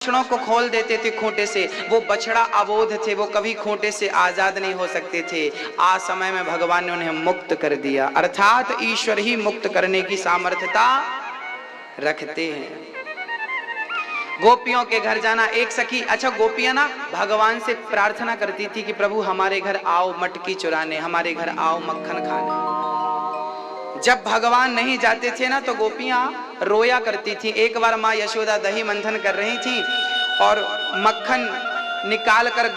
बछड़ों को खोल देते थे खूंटे से, वो बछड़ा अबोध थे, वो कभी खूंटे से आजाद नहीं हो सकते थे। आज समय में भगवान ने उन्हें मुक्त कर दिया, अर्थात ईश्वर ही मुक्त करने की सामर्थ्यता रखते हैं। गोपियों के घर जाना, एक सखी, अच्छा गोपियां ना भगवान से प्रार्थना करती थी कि प्रभु हमारे घर आओ मटकी चुराने, हमारे घर आओ मक्खन खाने। जब भगवान नहीं जाते थे ना तो गोपियां रोया करती थी। एक बार माँ यशोदा दही मंथन कर रही थी और मक्खन निकाल कर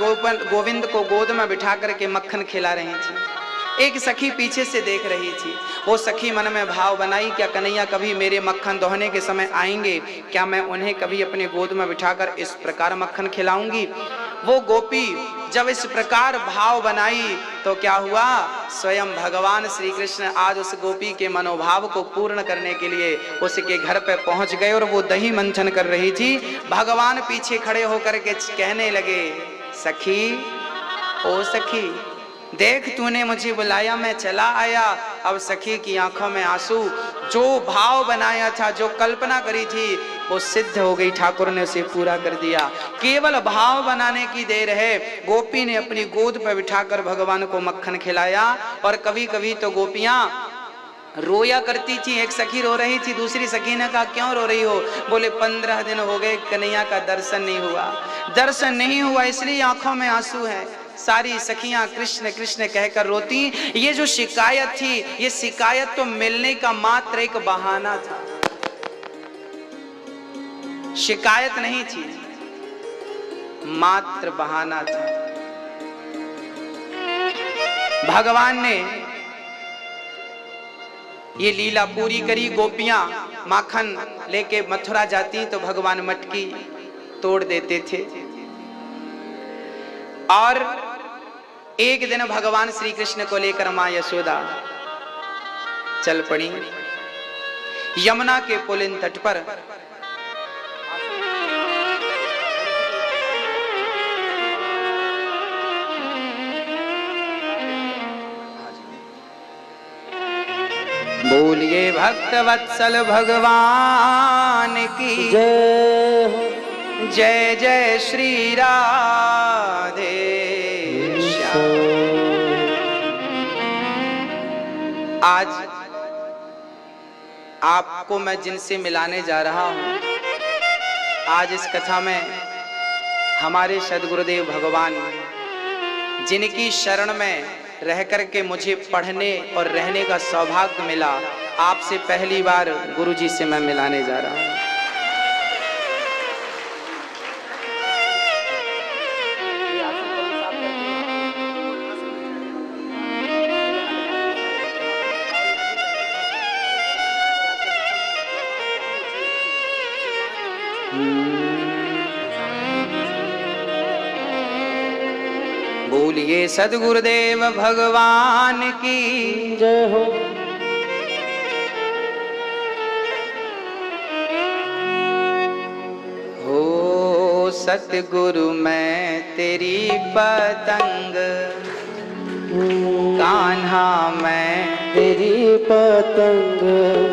गोविंद को गोद में बिठा करके मक्खन खिला रही थी। एक सखी पीछे से देख रही थी। वो सखी मन में भाव बनाई, क्या कन्हैया कभी मेरे मक्खन दोहने के समय आएंगे, क्या मैं उन्हें कभी अपने गोद में बिठाकर इस प्रकार मक्खन खिलाऊंगी। वो गोपी जब इस प्रकार भाव बनाई तो क्या हुआ, स्वयं भगवान श्री कृष्ण आज उस गोपी के मनोभाव को पूर्ण करने के लिए उसके घर पे पहुंच गए और वो दही मंथन कर रही थी। भगवान पीछे खड़े होकर के कहने लगे, सखी ओ सखी देख तूने मुझे बुलाया, मैं चला आया। अब सखी की आंखों में आंसू, जो भाव बनाया था, जो कल्पना करी थी वो सिद्ध हो गई, ठाकुर ने उसे पूरा कर दिया। केवल भाव बनाने की देर है। गोपी ने अपनी गोद पर बिठाकर भगवान को मक्खन खिलाया। और कभी कभी तो गोपियां रोया करती थी। एक सखी रो रही थी, दूसरी सखी ने कहा क्यों रो रही हो, बोले 15 दिन हो गए कन्हैया का दर्शन नहीं हुआ, दर्शन नहीं हुआ इसलिए आंखों में आंसू है। सारी सखियां कृष्ण कृष्ण कहकर रोती। ये जो शिकायत थी, ये शिकायत तो मिलने का मात्र एक बहाना था, शिकायत नहीं थी, मात्र बहाना था। भगवान ने ये लीला पूरी करी। गोपियां माखन लेके मथुरा जाती तो भगवान मटकी तोड़ देते थे। और एक दिन भगवान श्री कृष्ण को लेकर मां यशोदा चल पड़ी यमुना के पुलिन तट पर। बोलिए भक्त वत्सल भगवान की जय, जय जय श्री राधे श्याम। आज आपको मैं जिनसे मिलाने जा रहा हूं, आज इस कथा में हमारे सद्गुरुदेव भगवान, जिनकी शरण में रह करके मुझे पढ़ने और रहने का सौभाग्य मिला, आपसे पहली बार गुरुजी से मैं मिलाने जा रहा हूं। बोलिए सद्गुरुदेव भगवान की जय हो। हो सतगुरु मैं तेरी पतंग, कान्हा मैं तेरी पतंग,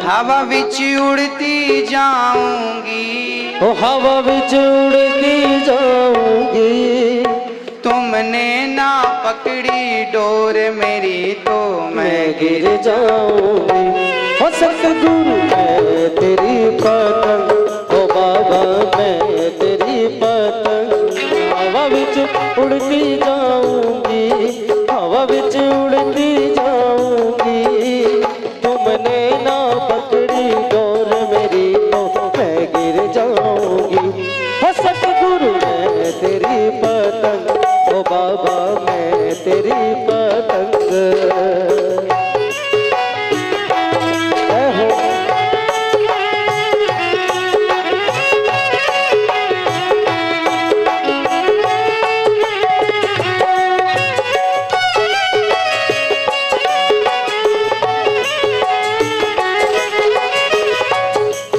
हवा विच उड़ती जाऊंगी, ओ हवा विच उड़ती जाऊंगी। तुमने ना पकड़ी डोर मेरी तो मैं गिर जाऊंगी। ओ सतगुरु मैं तेरी पतंग, ओ बाबा मैं तेरी पतंग, हवा विच उड़ती जाऊंगी, हवा विच उड़ती जाऊंगी। तुमने ना पकड़ी डोर मेरी तो मैं गिर जाऊंगी। ओ सतगुरु मैं तेरी पतंग, ओ बाबा मैं तेरी पतंग।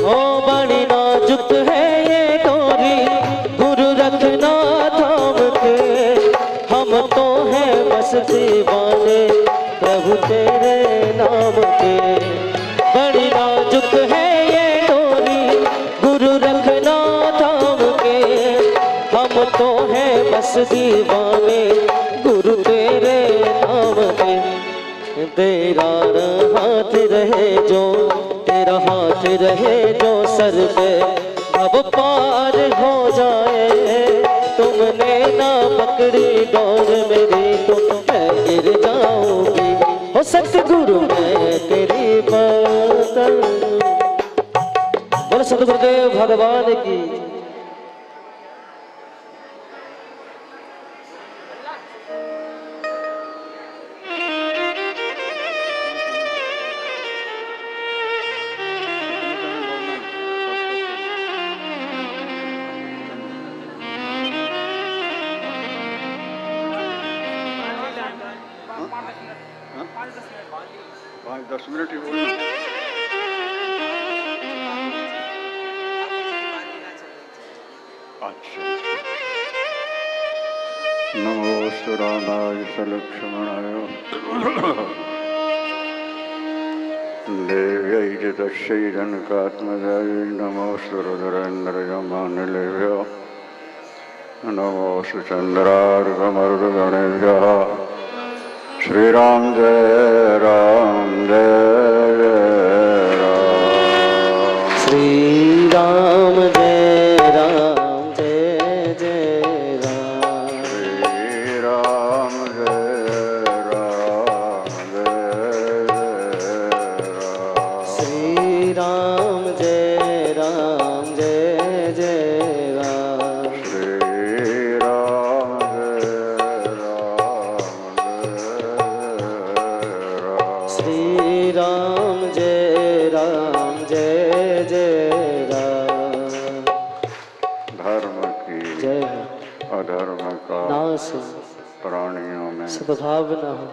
ओ बड़ी नाजुक है ये डोरी, गुरु रखना थाम के, हम तो हैं बस दीवाने प्रभु तेरे नाम के। बड़ी नाजुक है ये डोरी, गुरु रखना थाम के, हम तो हैं बस दीवाने गुरु तेरे नाम के। तेरा हाथ रहे जो, तेरा हाथ रहे जो सर पे, अब पार हो जाए। तुमने ना पकड़ी डोर मेरी तो मैं गिर जाऊंगी। हो सतगुरु मैं तेरी बंदर। बोलो सतगुरुदेव भगवान की। पाँच 10 मिनट ही बोलना। अच्छा। नमोस्तु रामाय सलक्ष्मणाय देव्यै च तस्यै जनकात्मजायै नमोस्तु रुद्रेन्द्रयमानिलेभ्यो नमोस्तु चन्द्रार्कमरुदगणेभ्यः। श्रीराम जय राम जय राम। श्री राम जय राम जय जय राम। श्री राम जय राम जय राम। श्री राम जय राम जय जय राम। श्री राम श्री राम जय राम जय जय राम। धर्म की जय अधर्म का नाश हो, प्राणियों में सद्भावना हो,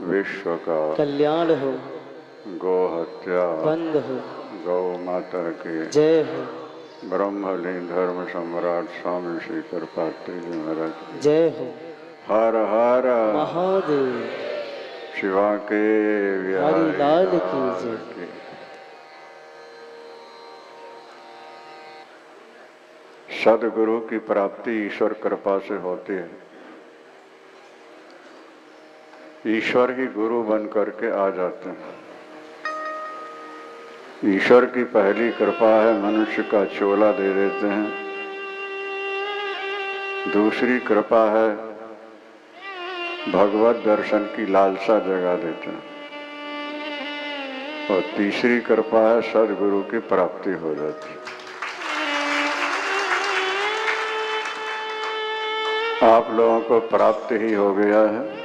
विश्व का कल्याण हो, गौ हत्या बंद हो। गौ माता की जय हो, ब्रह्मलीन धर्म सम्राट स्वामी श्री कृपात्री जी महाराज की जय हो। हर हर महादेव। शिवा के हरि लाल की जय। की। सदगुरु की प्राप्ति ईश्वर कृपा से होती है। ईश्वर ही गुरु बन करके आ जाते हैं। ईश्वर की पहली कृपा है मनुष्य का चोला दे देते हैं। दूसरी कृपा है भगवत दर्शन की लालसा जगा देते हैं। और तीसरी कृपा है सदगुरु की प्राप्ति हो जाती है। आप लोगों को प्राप्ति ही हो गया है।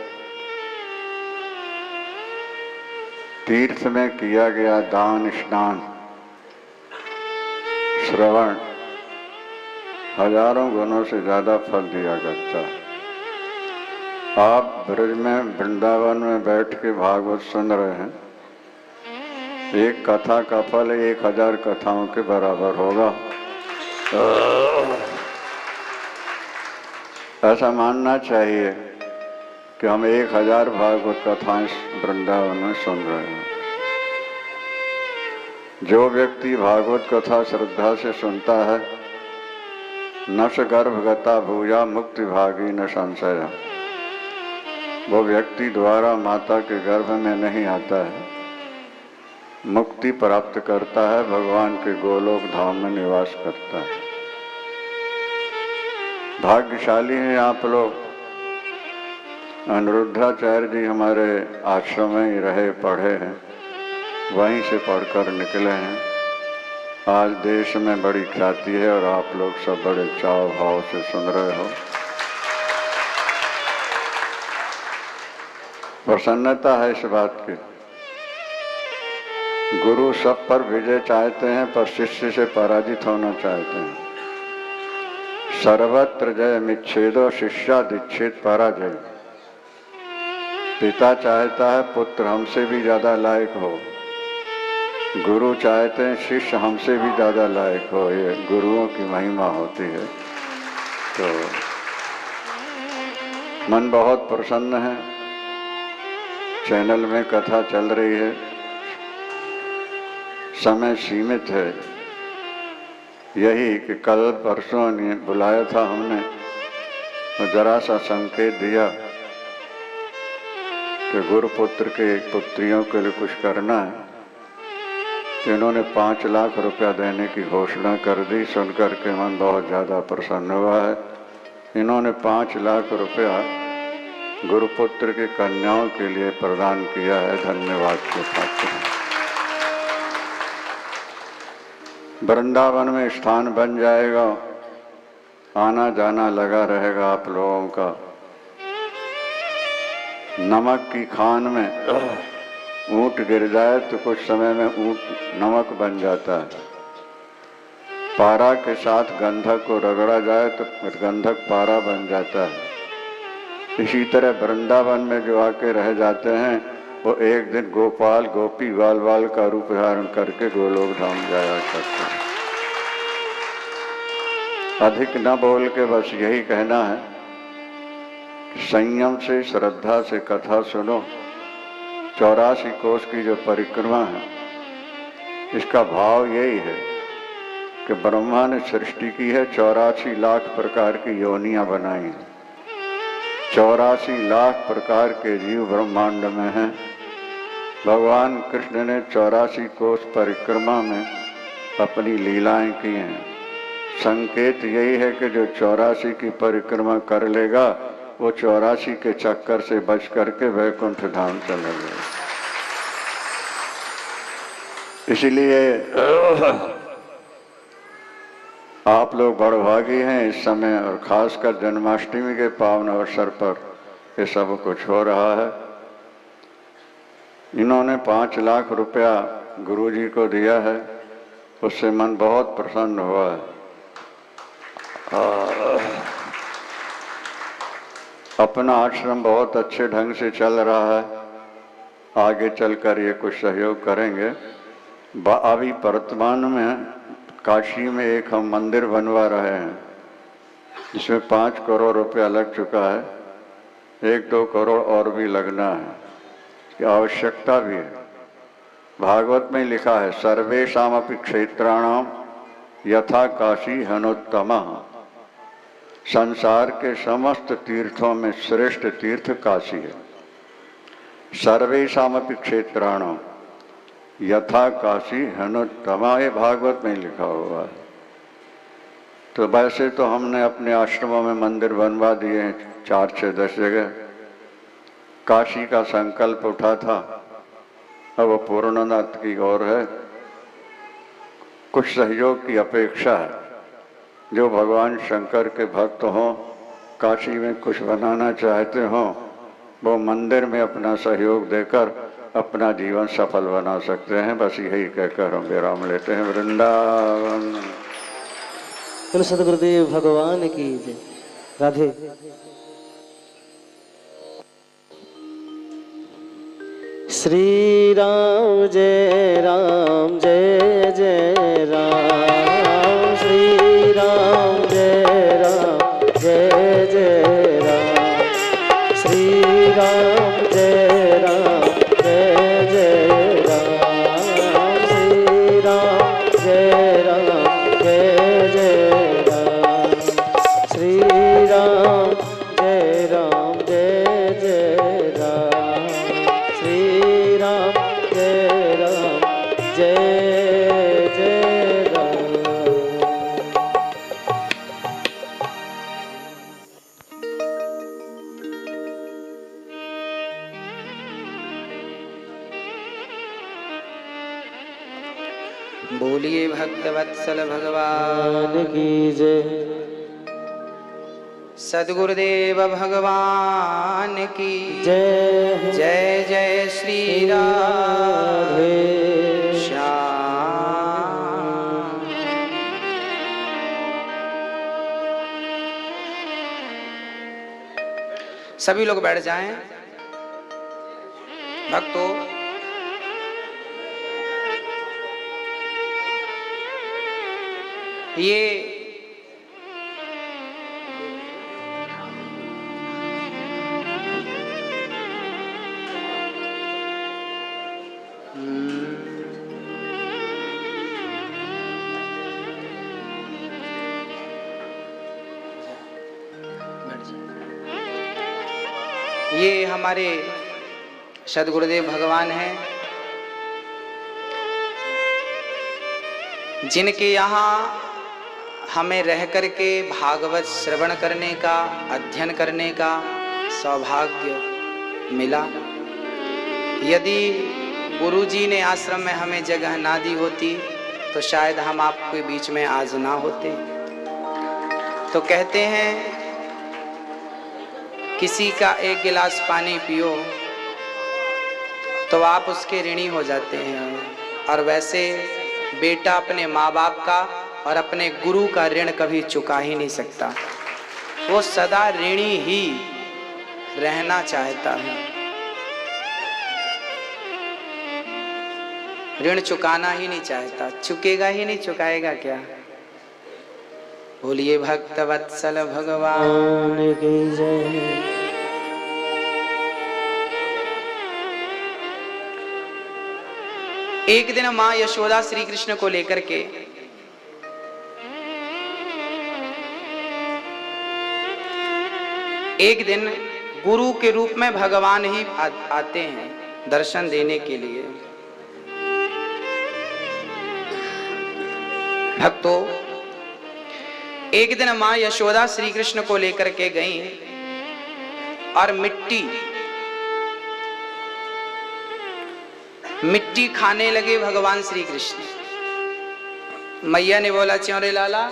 तीर्थ में किया गया दान स्नान श्रवण हजारों गुणों से ज्यादा फल दिया करता है। आप ब्रज में वृंदावन में बैठ के भागवत सुन रहे हैं। एक कथा का फल 1000 कथाओं के बराबर होगा। ऐसा मानना चाहिए कि हम 1000 भागवत कथाएं वृंदावन में सुन रहे हैं। जो व्यक्ति भागवत कथा श्रद्धा से सुनता है, न स गर्भगता भूया मुक्ति भागी न संशय। वो व्यक्ति द्वारा माता के गर्भ में नहीं आता है, मुक्ति प्राप्त करता है, भगवान के गोलोक धाम में निवास करता है। भाग्यशाली हैं आप लोग। अनिरुद्धाचार्य जी हमारे आश्रम में ही रहे पढ़े हैं, वहीं से पढ़कर निकले हैं। आज देश में बड़ी ख्याति है और आप लोग सब बड़े चाव भाव से सुन रहे हो। प्रसन्नता है इस बात की। गुरु सब पर विजय चाहते हैं, पर शिष्य से पराजित होना चाहते हैं। सर्वत्र जय मिच्छेदो शिष्यादिच्छेद पराजय। पिता चाहता है पुत्र हमसे भी ज्यादा लायक हो, गुरु चाहते हैं शिष्य हमसे भी ज्यादा लायक हो। ये गुरुओं की महिमा होती है। तो मन बहुत प्रसन्न है। चैनल में कथा चल रही है, समय सीमित है। यही कि कल परसों ने बुलाया था हमने, और जरा सा संकेत दिया कि गुरुपुत्र के पुत्रियों के लिए कुछ करना है, तो इन्होंने 5 लाख रुपया देने की घोषणा कर दी। सुनकर के मन बहुत ज़्यादा प्रसन्न हुआ है। इन्होंने 5 लाख रुपया गुरुपुत्र की कन्याओं के लिए प्रदान किया है। धन्यवाद के पात्र हैं। वृंदावन में स्थान बन जाएगा, आना जाना लगा रहेगा आप लोगों का। नमक की खान में ऊंट गिर जाए तो कुछ समय में ऊंट नमक बन जाता है। पारा के साथ गंधक को रगड़ा जाए तो गंधक पारा बन जाता है। इसी तरह वृंदावन में जो आके रह जाते हैं वो एक दिन गोपाल गोपी ग्वाल बाल का रूप धारण करके गोलोक धाम जाया करते हैं। अधिक न बोल के बस यही कहना है, संयम से श्रद्धा से कथा सुनो। 84 कोस की जो परिक्रमा है, इसका भाव यही है कि ब्रह्मा ने सृष्टि की है, 84 लाख प्रकार की योनियां बनाई हैं। 84 लाख प्रकार के जीव ब्रह्मांड में हैं। भगवान कृष्ण ने 84 कोस परिक्रमा में अपनी लीलाएं की हैं। संकेत यही है कि जो 84 की परिक्रमा कर लेगा वो 84 के चक्कर से बच करके वैकुंठ धाम चले गए। इसलिए आप लोग बड़भागी हैं इस समय, और खासकर जन्माष्टमी के पावन अवसर पर ये सब कुछ हो रहा है। इन्होंने 5 लाख रुपया गुरुजी को दिया है, उससे मन बहुत प्रसन्न हुआ है। अपना आश्रम बहुत अच्छे ढंग से चल रहा है, आगे चलकर ये कुछ सहयोग करेंगे। अभी वर्तमान में काशी में एक हम मंदिर बनवा रहे हैं, जिसमें 5 करोड़ रुपया लग चुका है। 1-2 करोड़ और भी लगना है, इसकी आवश्यकता भी है। भागवत में लिखा है, सर्वेषामपि क्षेत्राणाम यथा काशी हनोत्तमः। संसार के समस्त तीर्थों में श्रेष्ठ तीर्थ काशी है। सर्वेषामपि क्षेत्राणाम यथा काशी हनोत्तमा, ये भागवत में लिखा हुआ है। तो वैसे तो हमने अपने आश्रमों में मंदिर बनवा दिए हैं 4, 6, 10 जगह। काशी का संकल्प उठा था, अब वो पूर्णनाथ की ओर है। कुछ सहयोग की अपेक्षा है। जो भगवान शंकर के भक्त हों, काशी में कुछ बनाना चाहते हों, वो मंदिर में अपना सहयोग देकर अपना जीवन सफल बना सकते हैं। बस यही कहकर हम विराम लेते हैं। वृंदावन। सदगुरुदेव भगवान की जय। राधे। श्री राम जय राम जय जय राम। श्री राम जय राम जय जय राम। श्री राम जय राम जय जय राम। श्री राम जय राम जय जय राम। श्री राम जय राम जय जय राम। श्री राम जय जय राम। बोलिए भक्तवत्सल भगवान की जय। सद्गुरुदेव भगवान की जय। जय जय श्री राधे श्याम। सभी लोग बैठ जाएं। भक्तों, ये बैठ जाए। ये हमारे सद्गुरुदेव भगवान हैं, जिनके यहाँ हमें रह करके भागवत श्रवण करने का, अध्ययन करने का सौभाग्य मिला। यदि गुरुजी ने आश्रम में हमें जगह ना दी होती तो शायद हम आपके बीच में आज ना होते। तो कहते हैं किसी का एक गिलास पानी पियो तो आप उसके ऋणी हो जाते हैं, और वैसे बेटा अपने माँ बाप का और अपने गुरु का ऋण कभी चुका ही नहीं सकता। वो सदा ऋणी ही रहना चाहता है, ऋण चुकाना ही नहीं चाहता। चुकेगा ही नहीं, चुकाएगा क्या? बोलिए भक्त वत्सल भगवान की जय। एक दिन मां यशोदा श्री कृष्ण को लेकर के एक दिन गुरु के रूप में भगवान ही आते हैं दर्शन देने के लिए। भक्तों, एक दिन मां यशोदा श्री कृष्ण को लेकर के गई और मिट्टी खाने लगे भगवान श्री कृष्ण। मैया ने बोला, च्योरे लाला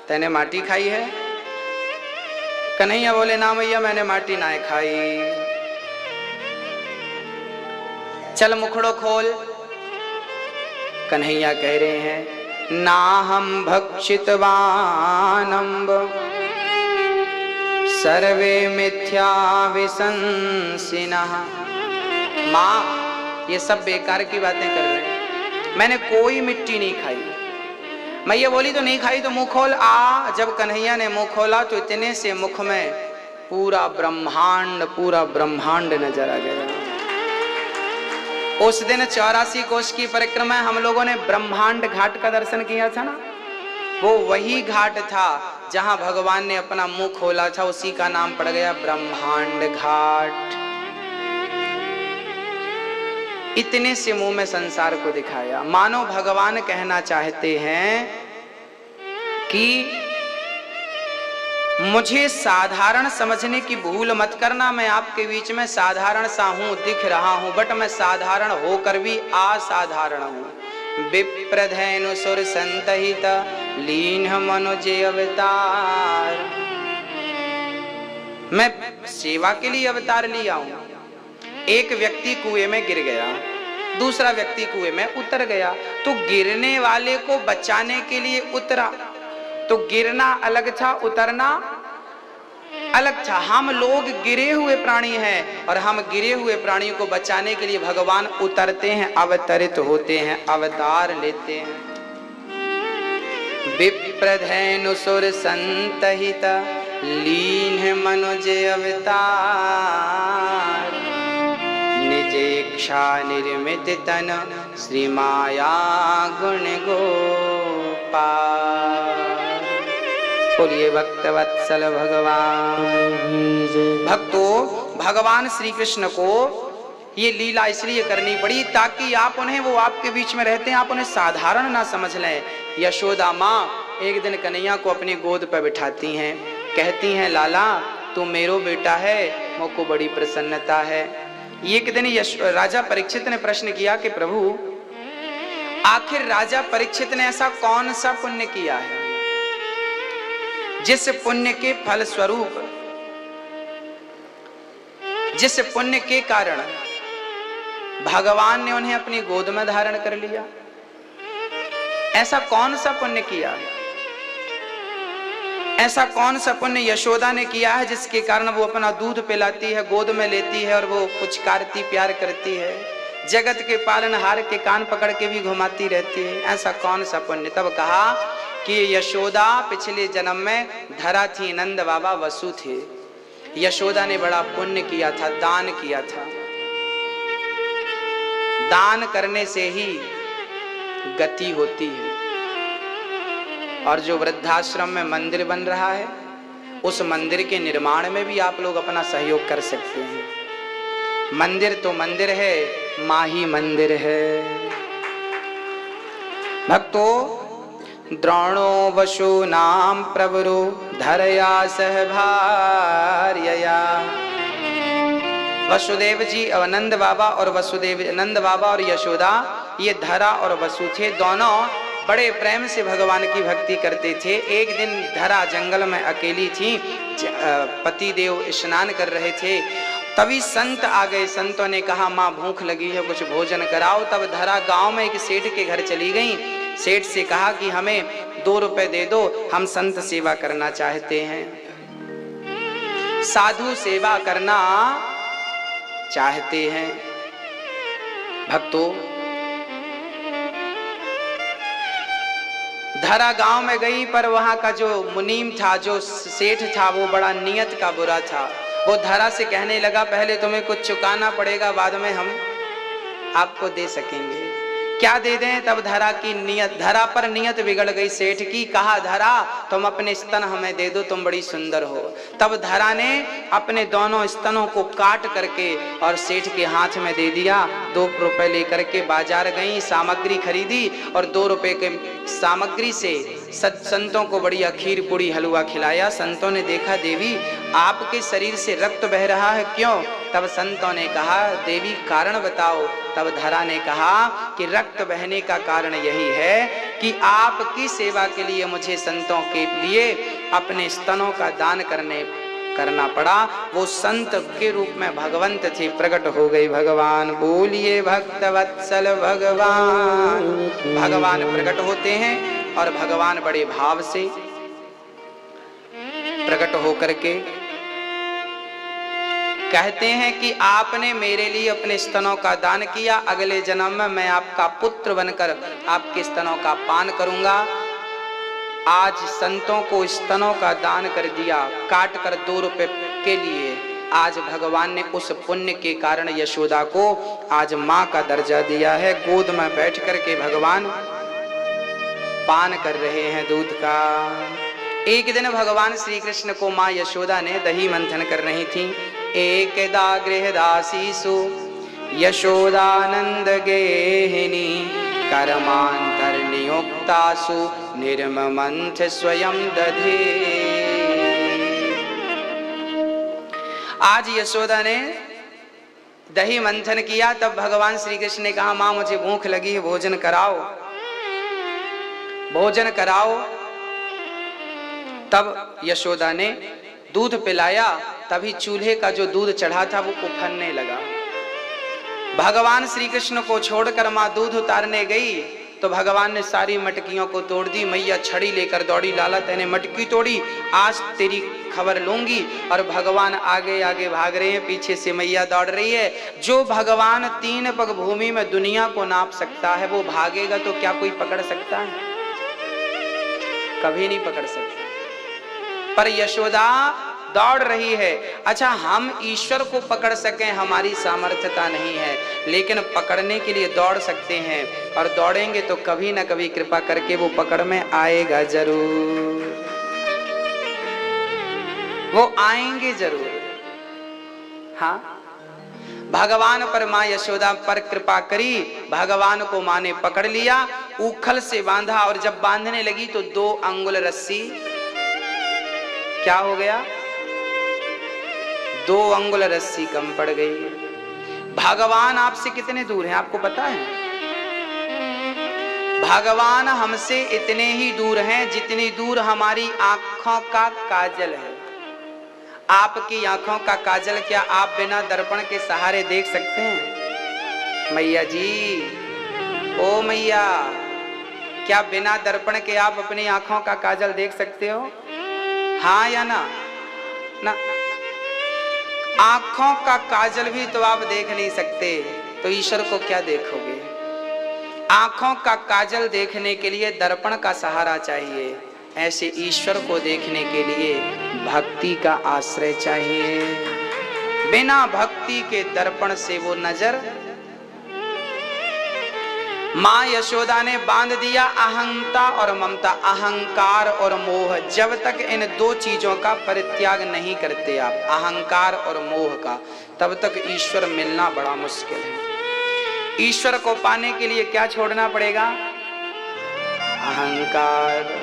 तैने माटी खाई है? कन्हैया बोले, ना मैया मैंने माटी ना खाई। चल मुखड़ो खोल। कन्हैया कह रहे हैं, ना हम भक्षितवानम्ब सर्वे मिथ्या विशंसिनः। माँ, ये सब बेकार की बातें कर रहे हैं, मैंने कोई मिट्टी नहीं खाई। मैया बोली, तो नहीं खाई तो मुंह खोल। जब कन्हैया ने मुंह खोला तो इतने से मुख में पूरा ब्रह्मांड नजर आ गया। उस दिन 84 कोष की परिक्रमा हम लोगों ने ब्रह्मांड घाट का दर्शन किया था ना, वो वही घाट था जहां भगवान ने अपना मुंह खोला था, उसी का नाम पड़ गया ब्रह्मांड घाट। इतने से मुंह में संसार को दिखाया। मानो भगवान कहना चाहते हैं कि मुझे साधारण समझने की भूल मत करना। मैं आपके बीच में साधारण सा हूं, दिख रहा हूं, बट मैं साधारण होकर भी असाधारण हूं। विप्रधेनु सुर संतहित लीन मनुजे अवतार। मैं सेवा के लिए अवतार लिया हूं। एक व्यक्ति कुएं में गिर गया, दूसरा व्यक्ति कुएं में उतर गया, तो गिरने वाले को बचाने के लिए उतरा। तो गिरना अलग था, उतरना अलग था। हम लोग गिरे हुए प्राणी हैं और हम गिरे हुए प्राणियों को बचाने के लिए भगवान उतरते हैं, अवतरित होते हैं, अवतार लेते हैं। विप्रधेनु सुर संतहित लीन मनुज अवतार। निजेक्षा निर्मित तन श्री माया गुण गोपाल। बोलिए भक्त वत्सल भगवान। भक्तों, भगवान श्री कृष्ण को ये लीला इसलिए करनी पड़ी ताकि आप उन्हें, वो आपके बीच में रहते हैं, आप उन्हें साधारण ना समझ लें। यशोदा माँ एक दिन कन्हैया को अपनी गोद पर बिठाती हैं, कहती हैं, लाला तू मेरो बेटा है, मुझको बड़ी प्रसन्नता है। एक दिन राजा परीक्षित ने प्रश्न किया कि प्रभु, आखिर राजा परीक्षित ने ऐसा कौन सा पुण्य किया है जिस पुण्य के फल स्वरूप, जिस पुण्य के कारण भगवान ने उन्हें अपनी गोद में धारण कर लिया? ऐसा कौन सा पुण्य किया है? ऐसा कौन सा पुण्य यशोदा ने किया है जिसके कारण वो अपना दूध पिलाती है, गोद में लेती है और वो पुचकारती, प्यार करती है, जगत के पालनहार के कान पकड़ के भी घुमाती रहती है? ऐसा कौन सा पुण्य? तब कहा कि यशोदा पिछले जन्म में धरा थी, नंद बाबा वसु थे। यशोदा ने बड़ा पुण्य किया था, दान किया था। दान करने से ही गति होती है। और जो वृद्धाश्रम में मंदिर बन रहा है, उस मंदिर के निर्माण में भी आप लोग अपना सहयोग कर सकते हैं। मंदिर तो मंदिर है, माँ ही मंदिर है। भक्तों, द्रोणो वशो नाम प्रवरो धरया सहभार्यया। वसुदेव जी और नंद बाबा और यशोदा, ये धरा और वसु थे, दोनों बड़े प्रेम से भगवान की भक्ति करते थे। एक दिन धरा जंगल में अकेली थी, पति देव स्नान कर रहे थे, तभी संत आ गए। संतों ने कहा माँ भूख लगी है, कुछ भोजन कराओ। तब धरा गांव में एक सेठ के घर चली गई। सेठ से कहा कि हमें 2 रुपए दे दो, हम संत सेवा करना चाहते हैं, साधु सेवा करना चाहते हैं। भक्तों, धरा गांव में गई, पर वहां का जो मुनीम था, जो सेठ था, वो बड़ा नियत का बुरा था। वो धरा से कहने लगा पहले तुम्हें कुछ चुकाना पड़ेगा, बाद में हम आपको दे सकेंगे। क्या दे दें? तब धरा पर नियत बिगड़ गई सेठ की। कहा धरा तुम अपने स्तन हमें दे दो, तुम बड़ी सुंदर हो। तब धरा ने अपने दोनों स्तनों को काट करके और सेठ के हाथ में दे दिया। 2 रुपए लेकर के बाजार गई, सामग्री खरीदी और 2 रुपए के सामग्री से संतों को बढ़िया खीर पूड़ी हलवा खिलाया। संतों ने देखा देवी आपके शरीर से रक्त बह रहा है, क्यों? तब संतों ने कहा देवी कारण बताओ। तब धरा ने कहा कि रक्त बहने का कारण यही है कि आपकी सेवा के लिए मुझे संतों के लिए अपने स्तनों का दान करना पड़ा। वो संत के रूप में भगवंत थे, प्रकट हो गए भगवान। बोलिए भक्त वत्सल भगवान। भगवान प्रकट होते हैं और भगवान बड़े भाव से प्रकट होकर के कहते हैं कि आपने मेरे लिए अपने स्तनों का दान किया, अगले जन्म में मैं आपका पुत्र बनकर आपके स्तनों का पान करूंगा। आज संतों को स्तनों का दान कर दिया, काट कर 2 रुपए के लिए। आज भगवान ने उस पुण्य के कारण यशोदा को आज माँ का दर्जा दिया है। गोद में बैठ करके भगवान पान कर रहे हैं दूध का। एक दिन भगवान श्री कृष्ण को माँ यशोदा ने दही मंथन कर रही थी। एकदा गृहदासीसु यशोदानंद गेहिनी कर्मांतर नियोक्तासु निर्ममंथ स्वयं दधे। आज यशोदा ने दही मंथन किया। तब भगवान श्री कृष्ण ने कहा माँ मुझे भूख लगी है, भोजन कराओ, भोजन कराओ। तब यशोदा ने दूध पिलाया। तभी चूल्हे का जो दूध चढ़ा था वो उफनने लगा। भगवान श्री कृष्ण को छोड़कर माँ दूध उतारने गई तो भगवान ने सारी मटकियों को तोड़ दी। मैया छड़ी लेकर दौड़ी, लाला तेने मटकी तोड़ी, आज तेरी खबर लूंगी। और भगवान आगे आगे भाग रहे हैं, पीछे से मैया दौड़ रही है। जो भगवान 3 पग भूमि में दुनिया को नाप सकता है वो भागेगा तो क्या कोई पकड़ सकता है? कभी नहीं पकड़ सकता। पर यशोदा दौड़ रही है। अच्छा, हम ईश्वर को पकड़ सकें हमारी सामर्थ्यता नहीं है, लेकिन पकड़ने के लिए दौड़ सकते हैं। और दौड़ेंगे तो कभी ना कभी कृपा करके वो पकड़ में आएगा जरूर, वो आएंगे जरूर। हाँ, भगवान पर माँ यशोदा पर कृपा करी। भगवान को माँ ने पकड़ लिया, उखल से बांधा। और जब बांधने लगी तो 2 अंगुल रस्सी क्या हो गया? 2 अंगुल रस्सी कम पड़ गई। भगवान आपसे कितने दूर हैं आपको पता है? भगवान हमसे इतने ही दूर हैं जितनी दूर हमारी आंखों का काजल है। आपकी आंखों का काजल क्या आप बिना दर्पण के सहारे देख सकते हैं? मैया जी, ओ मैया, क्या बिना दर्पण के आप अपनी आंखों का काजल देख सकते हो? हाँ या ना? ना। आंखों का काजल भी तो आप देख नहीं सकते, तो ईश्वर को क्या देखोगे? आंखों का काजल देखने के लिए दर्पण का सहारा चाहिए। ऐसे ईश्वर को देखने के लिए भक्ति का आश्रय चाहिए। बिना भक्ति के दर्पण से वो नजर माँ यशोदा ने बांध दिया अहंता और ममता, अहंकार और मोह। जब तक इन दो चीजों का परित्याग नहीं करते आप, अहंकार और मोह का, तब तक ईश्वर मिलना बड़ा मुश्किल है। ईश्वर को पाने के लिए क्या छोड़ना पड़ेगा? अहंकार।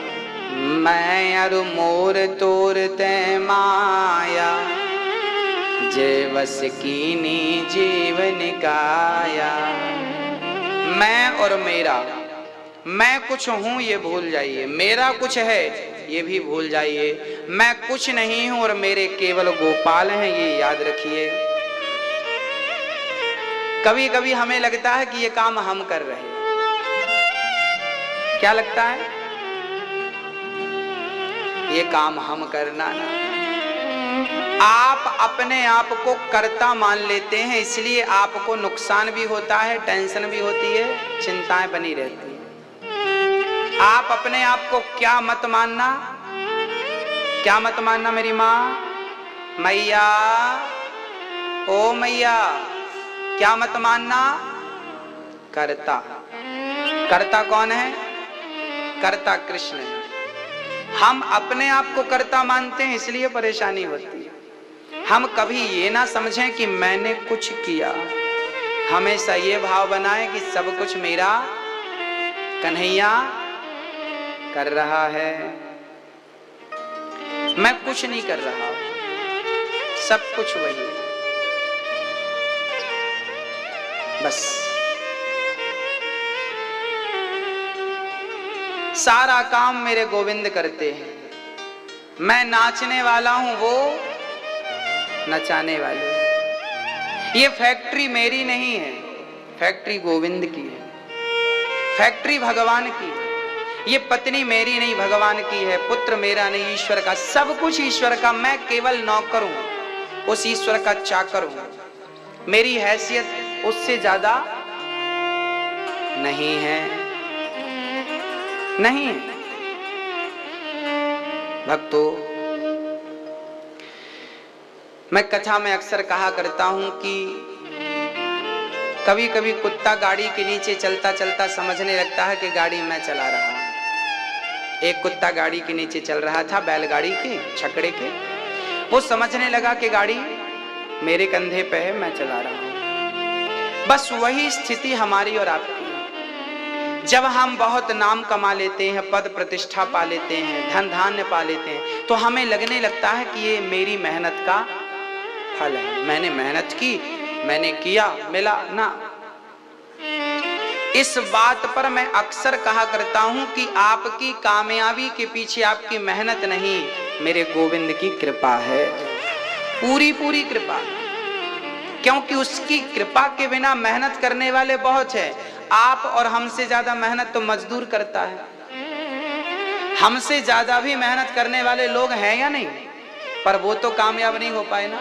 मैं अरु मोर तोर तै माया, जय वस कीनी जीवन काया। मैं और मेरा, मैं कुछ हूं ये भूल जाइए, मेरा कुछ है ये भी भूल जाइए। मैं कुछ नहीं हूं और मेरे केवल गोपाल हैं, ये याद रखिए। कभी कभी हमें लगता है कि ये काम हम कर रहे हैं। क्या लगता है? ये काम हम करना ना। आप अपने आप को कर्ता मान लेते हैं, इसलिए आपको नुकसान भी होता है, टेंशन भी होती है, चिंताएं बनी रहती है। आप अपने आप को क्या मत मानना, क्या मत मानना मेरी माँ? मैया, ओ मैया, क्या मत मानना? कर्ता। कर्ता कौन है? कर्ता कृष्ण है। हम अपने आप को कर्ता मानते हैं, इसलिए परेशानी होती है। हम कभी ये ना समझें कि मैंने कुछ किया, हमेशा ये भाव बनाएं कि सब कुछ मेरा कन्हैया कर रहा है, मैं कुछ नहीं कर रहा, सब कुछ वही है। बस सारा काम मेरे गोविंद करते हैं। मैं नाचने वाला हूं, वो नचाने वाले। ये फैक्ट्री मेरी नहीं है, फैक्ट्री गोविंद की है, फैक्ट्री भगवान की है। ये पत्नी मेरी नहीं, भगवान की है। पुत्र मेरा नहीं, ईश्वर का। सब कुछ ईश्वर का। मैं केवल नौकर हूं, उस ईश्वर का चाकर हूं। मेरी हैसियत उससे ज्यादा नहीं है, नहीं। भक्तों, मैं कथा में अक्सर कहा करता हूं कि कभी कभी कुत्ता गाड़ी के नीचे चलता चलता समझने लगता है कि गाड़ी मैं चला रहा हूं। एक कुत्ता गाड़ी के नीचे चल रहा था, बैलगाड़ी के छकड़े के। वो समझने लगा कि गाड़ी मेरे कंधे पे है, मैं चला रहा हूं। बस वही स्थिति हमारी और आपकी। जब हम बहुत नाम कमा लेते हैं, पद प्रतिष्ठा पा लेते हैं, धन धान्य पा लेते हैं, तो हमें लगने लगता है कि ये मेरी मेहनत का फल है। मैंने मेहनत की, मैंने किया, मिला ना। इस बात पर मैं अक्सर कहा करता हूं कि आपकी कामयाबी के पीछे आपकी मेहनत नहीं, मेरे गोविंद की कृपा है, पूरी पूरी कृपा। क्योंकि उसकी कृपा के बिना मेहनत करने वाले बहुत हैं। आप और हमसे ज्यादा मेहनत तो मजदूर करता है। हमसे ज्यादा भी मेहनत करने वाले लोग हैं या नहीं, पर वो तो कामयाब नहीं हो पाए ना।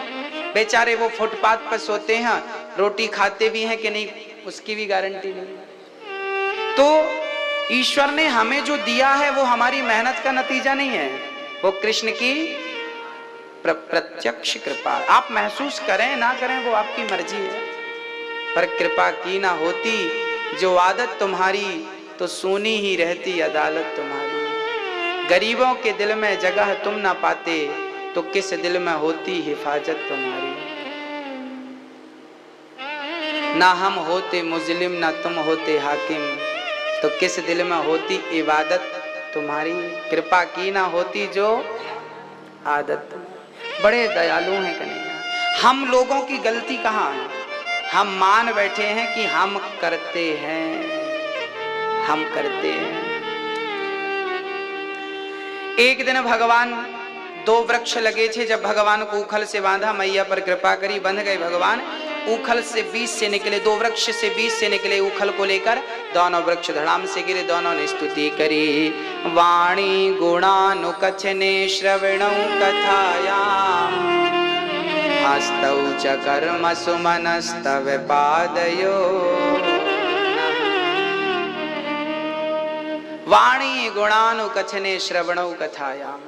बेचारे वो फुटपाथ पर सोते हैं, रोटी खाते भी हैं कि नहीं, उसकी भी गारंटी नहीं। तो ईश्वर ने हमें जो दिया है वो हमारी मेहनत का नतीजा नहीं है, वो कृष्ण की प्रत्यक्ष कृपा। आप महसूस करें ना करें वो आपकी मर्जी है, पर कृपा की ना होती जो आदत तुम्हारी, तो सुनी ही रहती अदालत तुम्हारी। गरीबों के दिल में जगह तुम ना पाते, तो किस दिल में होती हिफाजत तुम्हारी। ना हम होते मुजलिम, ना तुम होते हाकिम, तो किस दिल में होती इबादत तुम्हारी। कृपा की ना होती जो आदत। बड़े दयालु हैं कन्हैया। हम लोगों की गलती कहाँ है? हम मान बैठे हैं कि हम करते हैं, हम करते हैं। एक दिन भगवान, दो वृक्ष लगे थे, जब भगवान को उखल से बांधा, मैया पर कृपा करी, बंध गए भगवान। उखल से बीच से निकले, दो वृक्ष से बीच से निकले उखल को लेकर, दोनों वृक्ष धड़ाम से गिरे, दोनों ने स्तुति करी। वाणी गुणानुकथने श्रवणौ कथायाम, हस्तौ च कर्म सुमनस्तव पादयो। वाणी गुणानुकथने श्रवणौ कथायाम।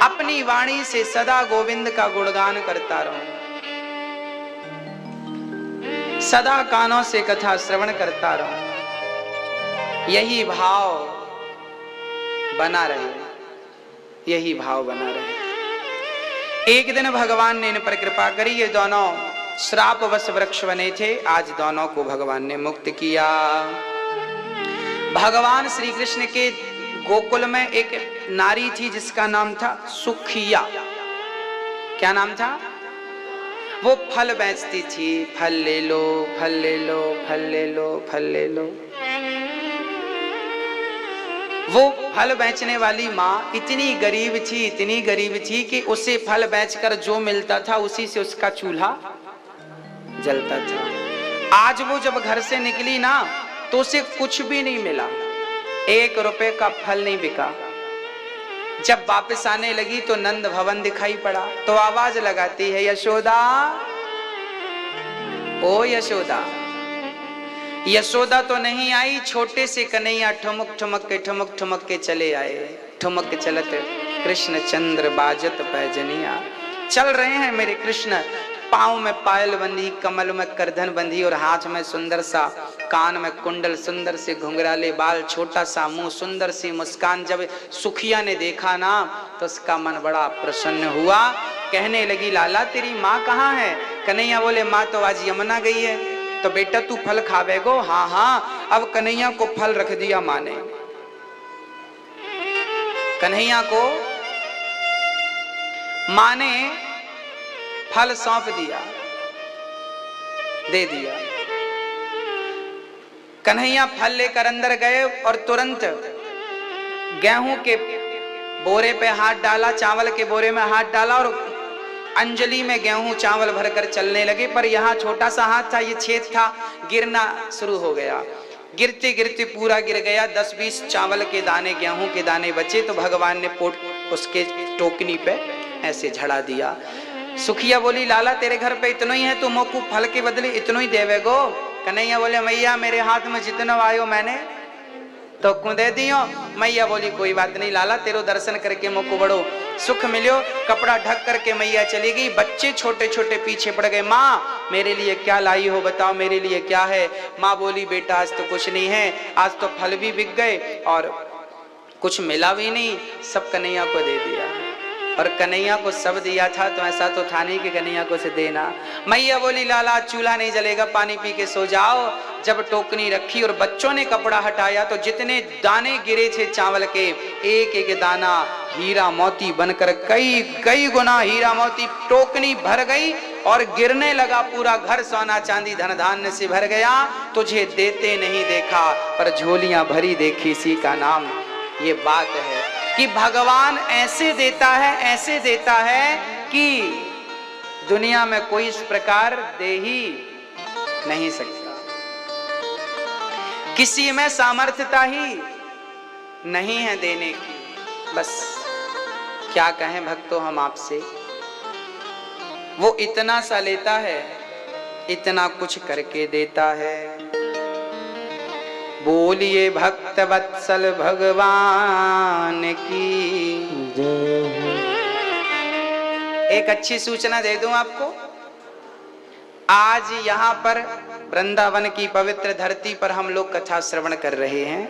अपनी वाणी से सदा गोविंद का गुणगान करता रहूं, सदा कानों से कथा श्रवण करता रहूं। यही भाव बना रहे, यही भाव बना रहे। एक दिन भगवान ने इन पर कृपा करी, ये दोनों श्रापवश वृक्ष बने थे, आज दोनों को भगवान ने मुक्त किया। भगवान श्री कृष्ण के गोकुल में एक नारी थी जिसका नाम था सुखिया। क्या नाम था? वो फल बेचती थी, फल ले लो, फल ले लो, फल ले लो, फल ले लो। वो फल बेचने वाली माँ इतनी गरीब थी, इतनी गरीब थी कि उसे फल बेचकर जो मिलता था उसी से उसका चूल्हा जलता था। आज वो जब घर से निकली ना तो उसे कुछ भी नहीं मिला, 1 रुपए का फल नहीं बिका। जब वापस आने लगी तो नंद भवन दिखाई पड़ा, तो आवाज लगाती है, यशोदा, ओ यशोदा। यशोदा तो नहीं आई, छोटे से कन्हैया ठुमक ठुमक के चले आए। ठुमक चलत कृष्ण चंद्र बाजत पैजनिया। चल रहे हैं मेरे कृष्ण, पाँव में पायल बंधी, कमल में करधन बंधी और हाथ में सुंदर सा, कान में कुंडल, सुंदर से घुंघराले बाल, छोटा सा मुंह, सुंदर सी मुस्कान। जब सुखिया ने देखा ना तो उसका मन बड़ा प्रसन्न हुआ। कहने लगी, लाला तेरी माँ कहाँ है? कन्हैया बोले, माँ तो आज यमुना गई है। तो बेटा तू फल खावेगो? हाँ हाँ। अब कन्हैया को फल रख दिया माँ ने, कन्हैया को माँ ने फल सौंप दिया, दे दिया। कन्हैया फल लेकर अंदर गए और तुरंत गेहूं के बोरे पे हाथ डाला, चावल के बोरे में हाथ डाला और अंजलि में गेहूं चावल भरकर चलने लगे। पर यहाँ छोटा सा हाथ था, ये छेद था, गिरना शुरू हो गया। गिरते गिरते पूरा गिर गया। 10-20 चावल के दाने, गेहूं के दाने बचे तो भगवान ने पोट उसके टोकनी पे ऐसे झड़ा दिया। सुखिया बोली, लाला तेरे घर पे इतना ही है, तू मोकू फल के बदले इतना ही देवेगो? कन्हैया बोले, मैया मेरे हाथ में जितना आयो मैंने तो क्यों दे दियो। मैया बोली, कोई बात नहीं लाला, तेरो दर्शन करके मोको बड़ो सुख मिलो। कपड़ा ढक करके मैया चली गई। बच्चे छोटे छोटे पीछे पड़ गए, माँ मेरे लिए क्या लाई हो, बताओ मेरे लिए क्या है? माँ बोली, बेटा आज तो कुछ नहीं है, आज तो फल भी बिक गए और कुछ मिला भी नहीं, सब कन्हैया को दे दिया। और कन्हैया को सब दिया था तो ऐसा तो था नहीं कि कन्हैया को से देना। मैया बोली, लाला चूल्हा नहीं जलेगा, पानी पी के सो जाओ। जब टोकनी रखी और बच्चों ने कपड़ा हटाया तो जितने दाने गिरे थे चावल के, एक एक दाना हीरा मोती बनकर कई गुना हीरा मोती टोकनी भर गई और गिरने लगा। पूरा घर सोना चांदी धन धान्य से भर गया। तुझे देते नहीं देखा पर झोलियां भरी देखी, इसी का नाम ये बात है कि भगवान ऐसे देता है कि दुनिया में कोई इस प्रकार दे ही नहीं सकता। किसी में सामर्थ्यता ही नहीं है देने की। बस क्या कहें भक्तों हम आपसे, वो इतना सा लेता है, इतना कुछ करके देता है। बोलिए भक्त वत्सल भगवान की जय। एक अच्छी सूचना दे दूं आपको, आज यहाँ पर वृंदावन की पवित्र धरती पर हम लोग कथा श्रवण कर रहे हैं।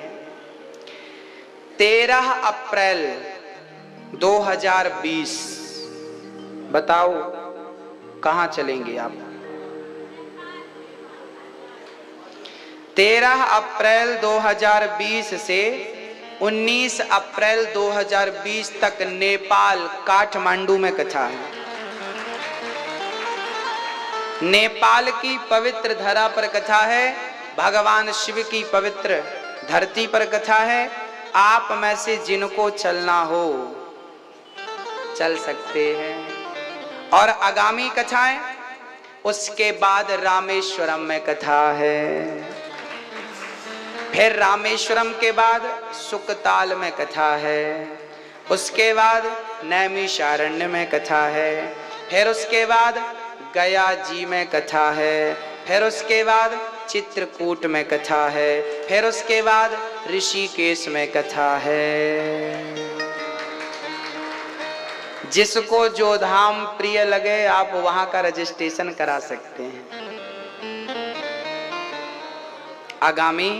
13 अप्रैल 2020, बताओ कहाँ चलेंगे आप? 13 अप्रैल 2020 से 19 अप्रैल 2020 तक नेपाल काठमांडू में कथा है। नेपाल की पवित्र धरा पर कथा है, भगवान शिव की पवित्र धरती पर कथा है। आप में से जिनको चलना हो चल सकते हैं। और आगामी कथाएं, उसके बाद रामेश्वरम में कथा है, फिर रामेश्वरम के बाद सुकताल में कथा है, उसके बाद नैमिषारण्य में कथा है, फिर उसके बाद गया जी में कथा है, फिर उसके बाद चित्रकूट में कथा है, फिर उसके बाद ऋषिकेश में कथा है। जिसको जो धाम प्रिय लगे आप वहां का रजिस्ट्रेशन करा सकते हैं। आगामी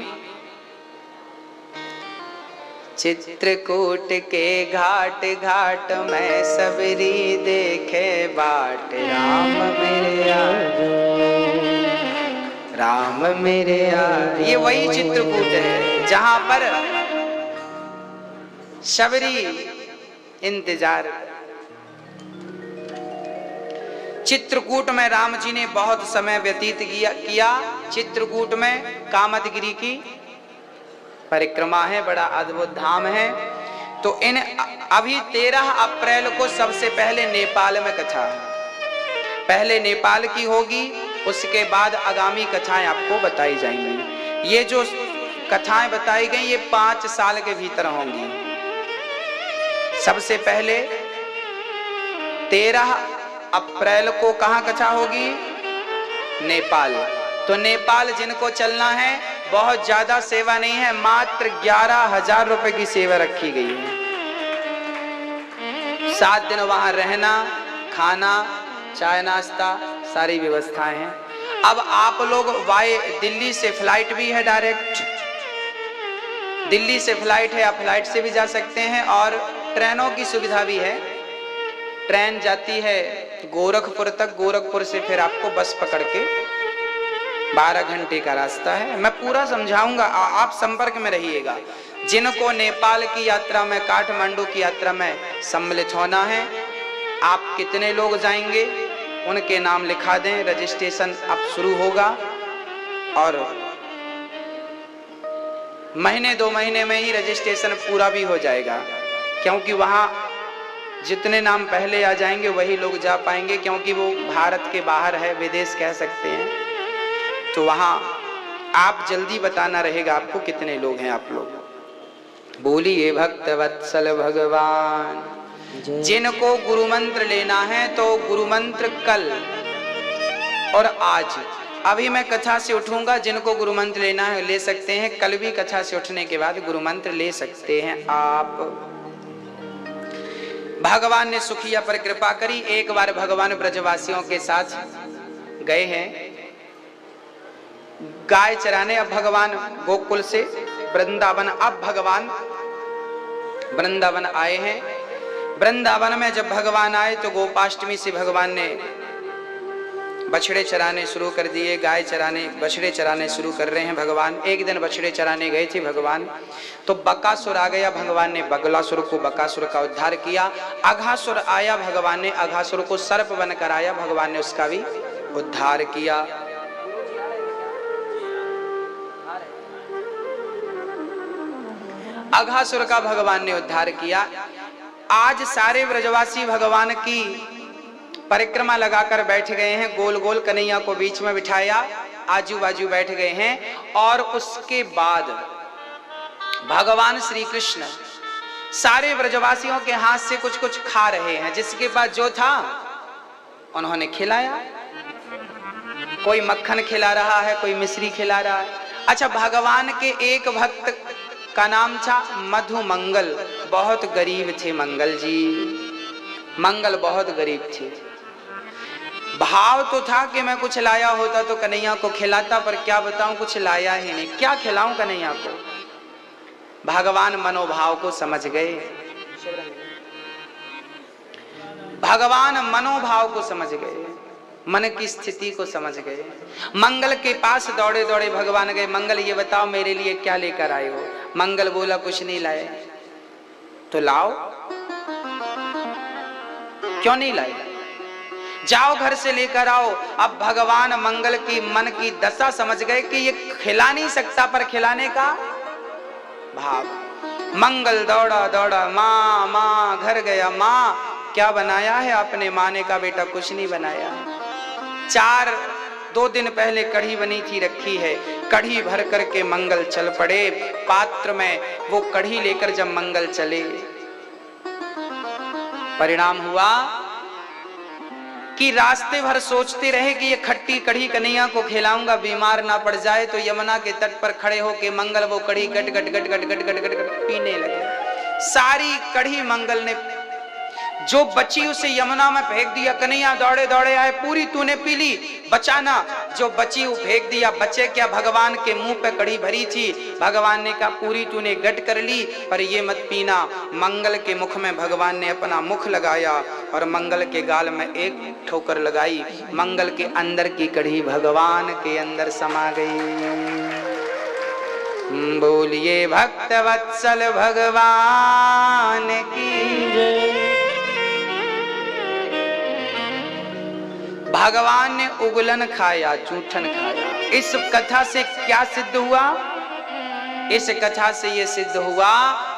चित्रकूट के घाट घाट में सबरी देखे बाट, राम मेरे राम मेरे ये वही चित्रकूट है जहां पर शबरी इंतजार। चित्रकूट में राम जी ने बहुत समय व्यतीत किया। चित्रकूट में कामदगिरी की परिक्रमा है, बड़ा अद्भुत धाम है। तो इन अभी 13 अप्रैल को सबसे पहले नेपाल में कथा है। पहले नेपाल की होगी, उसके बाद आगामी कथाएं आपको बताई जाएंगी। ये जो कथाएं बताई गई ये 5 साल के भीतर होंगी। सबसे पहले 13 अप्रैल को कहाँ कथा होगी? नेपाल। तो नेपाल जिनको चलना है, बहुत ज्यादा सेवा नहीं है, मात्र 11,000 रुपए की सेवा रखी गई है। 7 दिन वहां रहना, खाना, चाय नाश्ता सारी व्यवस्थाएं हैं। अब आप लोग दिल्ली से फ्लाइट भी है, डायरेक्ट दिल्ली से फ्लाइट है, आप फ्लाइट से भी जा सकते हैं और ट्रेनों की सुविधा भी है। ट्रेन जाती है गोरखपुर तक, गोरखपुर से फिर आपको बस पकड़ के 12 घंटे का रास्ता है। मैं पूरा समझाऊंगा, आप संपर्क में रहिएगा। जिनको नेपाल की यात्रा में, काठमांडू की यात्रा में सम्मिलित होना है, आप कितने लोग जाएंगे उनके नाम लिखा दें। रजिस्ट्रेशन अब शुरू होगा और महीने 2 महीने में ही रजिस्ट्रेशन पूरा भी हो जाएगा, क्योंकि वहां जितने नाम पहले आ जाएंगे वही लोग जा पाएंगे, क्योंकि वो भारत के बाहर है, विदेश कह सकते हैं। तो वहां आप जल्दी बताना रहेगा आपको कितने लोग हैं आप लोग। बोलिए भक्त वत्सल भगवान। जिनको गुरु मंत्र लेना है तो गुरु मंत्र कल और आज, अभी मैं कथा से उठूंगा, जिनको गुरु मंत्र लेना है ले सकते हैं। कल भी कथा से उठने के बाद गुरु मंत्र ले सकते हैं आप। भगवान ने सुखिया पर कृपा करी। एक बार भगवान ब्रजवासियों के साथ गए हैं गाय चराने। अब भगवान गोकुल से वृंदावन, अब भगवान वृंदावन आए हैं। वृंदावन में जब भगवान आए तो गोपाष्टमी से भगवान ने बछड़े चराने शुरू कर दिए, गाय चराने, बछड़े चराने शुरू कर रहे हैं भगवान। एक दिन बछड़े चराने गए थे भगवान, तो बकासुर आ गया। भगवान ने बगलासुर को, बकासुर का उद्धार किया। अघासुर आया, भगवान ने अघासुर को सर्प बनकर आया, भगवान ने उसका भी उद्धार किया। अघासुर का भगवान ने उद्धार किया। आज सारे ब्रजवासी भगवान की परिक्रमा लगाकर बैठ गए हैं, गोल गोल कन्हैया को बीच में बिठाया, आजू बाजू बैठ गए हैं। और उसके बाद भगवान श्री कृष्ण सारे ब्रजवासियों के हाथ से कुछ कुछ खा रहे हैं। जिसके पास जो था उन्होंने खिलाया। कोई मक्खन खिला रहा है, कोई मिश्री खिला रहा है। अच्छा, भगवान के एक भक्त का नाम था मधु मंगल। बहुत गरीब थे मंगल जी, मंगल बहुत गरीब थे। भाव तो था कि मैं कुछ लाया होता तो कन्हैया को खिलाता, पर क्या बताऊं कुछ लाया ही नहीं, क्या खिलाऊं कन्हैया को। भगवान मनोभाव को समझ गए, भगवान मनोभाव को समझ गए, मन की स्थिति को समझ गए। मंगल के पास दौड़े दौड़े भगवान गए। मंगल ये बताओ मेरे लिए क्या लेकर आए हो? मंगल बोला कुछ नहीं लाए। तो लाओ, क्यों नहीं लाए? जाओ घर से लेकर आओ। अब भगवान मंगल की मन की दशा समझ गए कि ये खिला नहीं सकता, पर खिलाने का भाव। मंगल दौड़ा दौड़ा, माँ माँ, घर गया। माँ क्या बनाया है आपने? माँ ने कहा बेटा कुछ नहीं बनाया, 2 दिन पहले कढ़ी बनी थी रखी है। कढ़ी भर करके मंगल चल पड़े पात्र में। वो कढ़ी लेकर जब मंगल चले, परिणाम हुआ कि रास्ते भर सोचते रहे कि ये खट्टी कढ़ी कन्हैया को खिलाऊंगा, बीमार ना पड़ जाए। तो यमुना के तट पर खड़े होके मंगल वो कढ़ी गट गट गट गट गट गट गट गट पीने लगे। सारी कढ़ी मंगल ने जो बची उसे यमुना में फेंक दिया। कन्हैया दौड़े दौड़े आए, पूरी तूने पी ली, बचाना। जो बची वो फेंक दिया, बचे क्या? भगवान के मुंह पे कड़ी भरी थी। भगवान ने कहा पूरी तूने गट कर ली, पर ये मत पीना। मंगल के मुख में भगवान ने अपना मुख लगाया और मंगल के गाल में एक ठोकर लगाई। मंगल के अंदर की कड़ी भगवान के अंदर समा गई। बोलिए भक्त वत्सल भगवान की जय। भगवान ने उगलन खाया, जूठन खाया। इस कथा से क्या सिद्ध हुआ? इस कथा से यह सिद्ध हुआ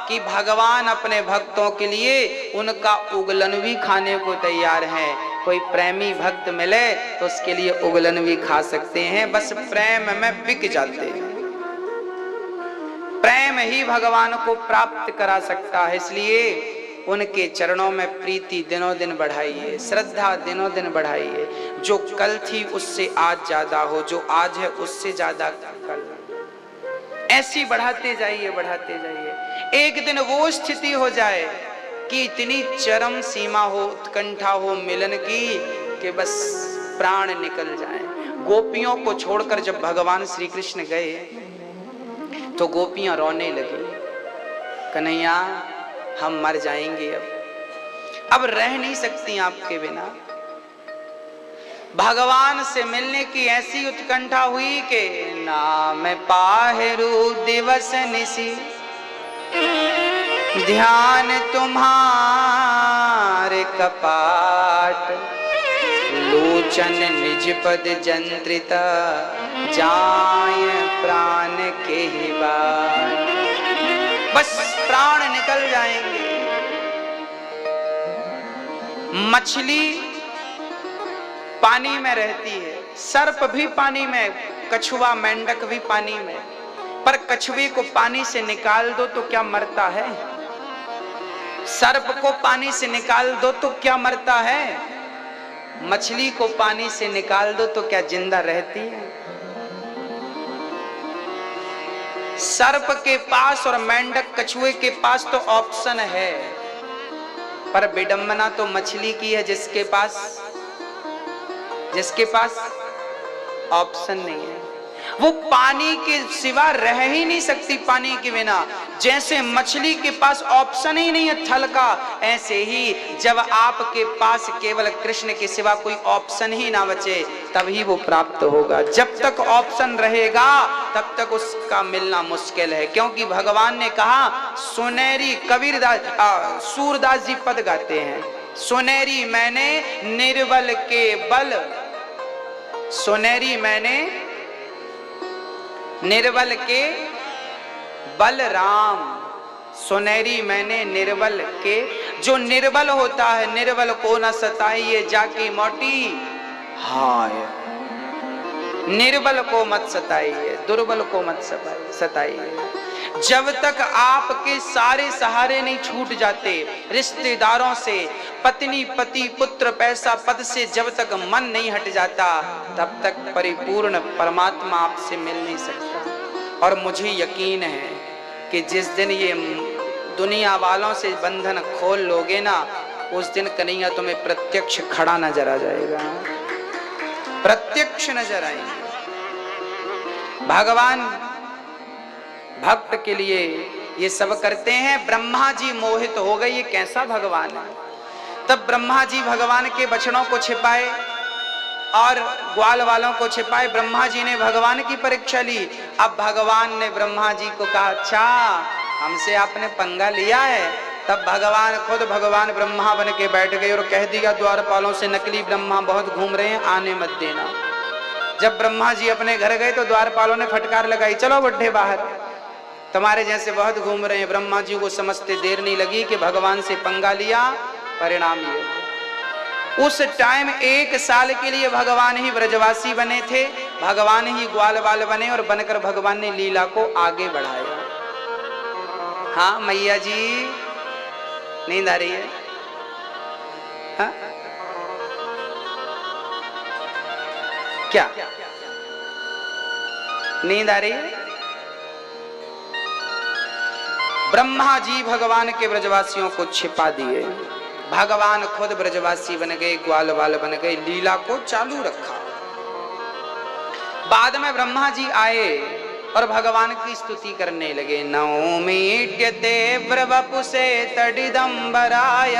कि भगवान अपने भक्तों के लिए उनका उगलन भी खाने को तैयार है। कोई प्रेमी भक्त मिले तो उसके लिए उगलन भी खा सकते हैं, बस प्रेम में बिक जाते हैं। प्रेम ही भगवान को प्राप्त करा सकता है, इसलिए उनके चरणों में प्रीति दिनों दिन बढ़ाइए, श्रद्धा दिनों दिन बढ़ाइए। जो कल थी उससे आज ज्यादा हो, जो आज है उससे ज्यादा कल, ऐसी बढ़ाते जाइए, बढ़ाते जाइए। एक दिन वो स्थिति हो जाए कि इतनी चरम सीमा हो, उत्कंठा हो मिलन की कि बस प्राण निकल जाए। गोपियों को छोड़कर जब भगवान श्री कृष्ण गए तो गोपियां रोने लगी, कन्हैया हम मर जाएंगे, अब रह नहीं सकती आपके बिना। भगवान से मिलने की ऐसी उत्कंठा हुई कि नाम पाहरू दिवस निसी, ध्यान तुम्हारे कपाट, लोचन निज पद जंत्रिता, जाय प्राण के ही बाट। बस प्राण निकल जाएंगे। मछली पानी में रहती है, सर्प भी पानी में, कछुआ मेंढक भी पानी में, पर कछुए को पानी से निकाल दो तो क्या मरता है? सर्प को पानी से निकाल दो तो क्या मरता है? मछली को पानी से निकाल दो तो क्या जिंदा रहती है? सर्प के पास और मेंढक कछुए के पास तो ऑप्शन है, पर विडंबना तो मछली की है जिसके पास ऑप्शन नहीं है। वो पानी के सिवा रह ही नहीं सकती, पानी के बिना। जैसे मछली के पास ऑप्शन ही नहीं है थल का, ऐसे ही जब आपके पास केवल कृष्ण के सिवा कोई ऑप्शन ही ना बचे तभी वो प्राप्त होगा। जब तक ऑप्शन रहेगा तब तक उसका मिलना मुश्किल है, क्योंकि भगवान ने कहा, सुनेरी कबीरदास सूरदास जी पद गाते हैं, सुनेरी मैंने निर्बल के बल, सुनेरी मैंने निर्बल के बल राम, सुनेरी मैंने निर्बल के। जो निर्बल होता है निर्बल को न सताइए जाके मोटी हाय, निर्बल को मत सताइए, दुर्बल को मत सताइए। जब तक आपके सारे सहारे नहीं छूट जाते, रिश्तेदारों से, पत्नी पति पुत्र पैसा पद से जब तक मन नहीं हट जाता, तब तक परिपूर्ण परमात्मा आपसे मिल नहीं सकता। और मुझे यकीन है कि जिस दिन ये दुनिया वालों से बंधन खोल लोगे ना, उस दिन कन्हैया तुम्हें प्रत्यक्ष खड़ा नजर आ जाएगा, प्रत्यक्ष नजर आएगा। भगवान भक्त के लिए ये सब करते हैं। ब्रह्मा जी मोहित हो गए, ये कैसा भगवान है। तब ब्रह्मा जी भगवान के बछड़ों को छिपाए और ग्वाल वालों को छिपाए। ब्रह्मा जी ने भगवान की परीक्षा ली। अब भगवान ने ब्रह्मा जी को कहा, अच्छा हमसे आपने पंगा लिया है। तब भगवान खुद भगवान ब्रह्मा बन के बैठ गए और कह दिया द्वारपालों से, नकली ब्रह्मा बहुत घूम रहे हैं, आने मत देना। जब ब्रह्मा जी अपने घर गए तो द्वारपालों ने फटकार लगाई, चलो बुड्ढे बाहर, तुम्हारे जैसे बहुत घूम रहे हैं। ब्रह्मा जी को समझते देर नहीं लगी कि भगवान से पंगा लिया, परिणाम ये। उस टाइम 1 साल के लिए भगवान ही ब्रजवासी बने थे, भगवान ही ग्वाल बाल बने और बनकर भगवान ने लीला को आगे बढ़ाया। हाँ मैया जी, नींद आ रही है? हाँ? क्या नींद आ रही है? ब्रह्मा जी भगवान के ब्रजवासियों को छिपा दिए, भगवान खुद ब्रजवासी बन गए, ग्वाल बाल बन गए, लीला को चालू रखा। बाद में ब्रह्मा जी आए और भगवान की स्तुति करने लगे। नौमीड्यते प्रवपुसे तडिदंबराय।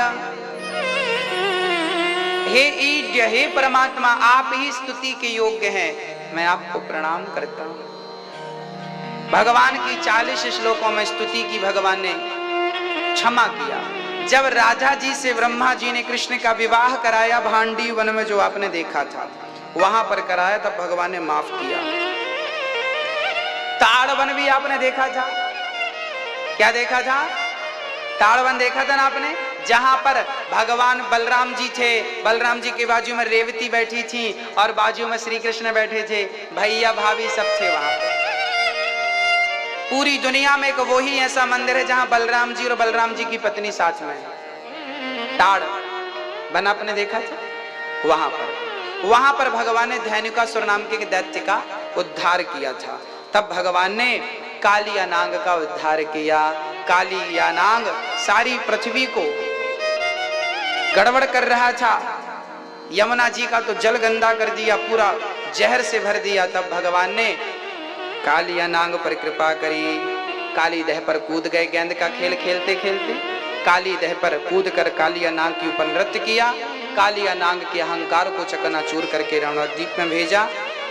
हे ईड्य, हे परमात्मा, आप ही स्तुति के योग्य हैं, मैं आपको प्रणाम करता हूं। भगवान की 40 श्लोकों में स्तुति की भगवान ने क्षमा किया। जब राजा जी से ब्रह्मा जी ने कृष्ण का विवाह कराया, भांडी वन में जो आपने देखा था वहां पर कराया, तब भगवान ने माफ किया। ताड़वन भी आपने देखा था, क्या देखा था? ताड़वन देखा था ना आपने, जहां पर भगवान बलराम जी थे, बलराम जी के बाजू में रेवती बैठी थी और बाजू में श्री कृष्ण बैठे थे, भैया भाभी सब थे वहां पर। पूरी दुनिया में एक वही ऐसा मंदिर है जहां बलराम जी और बलराम जी की पत्नी साथ में है। ताड़ बन आपने देखा था वहां पर भगवान ने धैनुकासुर नाम के दैत्य का उद्धार किया था। तब भगवान ने काली अनांग का उद्धार किया। काली अनांग सारी पृथ्वी को गड़बड़ कर रहा था। यमुना जी का तो जल गंदा कर दिया, पूरा जहर से भर दिया। तब भगवान ने काली अनांग पर कृपा करी। काली देह पर कूद गए, गेंद का खेल खेलते खेलते काली देह पर कूद कर काली अनांग के ऊपर नृत्य किया। काली अनांग के अहंकार को चकनाचूर करके रणद्वीप में भेजा।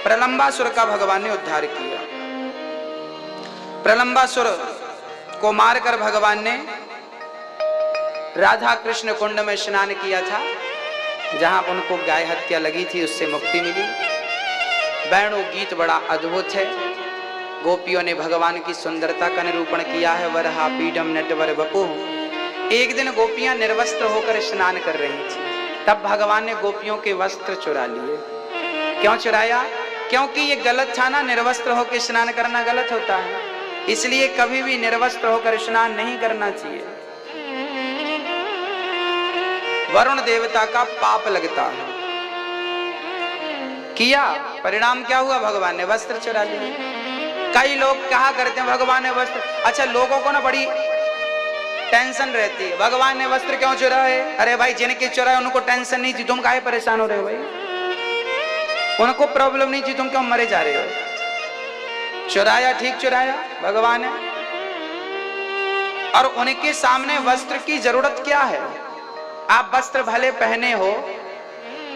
प्रलंबासुर का भगवान ने उद्धार किया। प्रलंबासुर को मारकर भगवान ने राधा कृष्ण कुंड में स्नान किया था, जहां उनको गाय हत्या लगी थी, उससे मुक्ति मिली। वेणु गीत बड़ा अद्भुत है। गोपियों ने भगवान की सुंदरता का निरूपण किया है। वरहा पीडम नटवर बपु। एक दिन गोपियां निर्वस्त्र होकर स्नान कर रही थी, तब भगवान ने गोपियों के वस्त्र चुरा लिए। क्यों चुराया? क्योंकि ये गलत था ना, निर्वस्त्र होकर स्नान करना गलत होता है, इसलिए कभी भी निर्वस्त्र होकर स्नान नहीं करना चाहिए। वरुण देवता का पाप लगता है। किया, परिणाम क्या हुआ? भगवान ने वस्त्र चुरा लिए। कई लोग कहा करते हैं भगवान ने वस्त्र, अच्छा लोगों को ना बड़ी टेंशन रहती है, भगवान ने वस्त्र क्यों चुराए? अरे भाई जिनके चुराए उनको टेंशन नहीं थी, तुम काहे परेशान हो रहे हो भाई? उनको प्रॉब्लम नहीं थी, तुम क्यों मरे जा रहे हो? चुराया, ठीक चुराया भगवान ने। और उनके सामने वस्त्र की जरूरत क्या है? आप वस्त्र भले पहने हो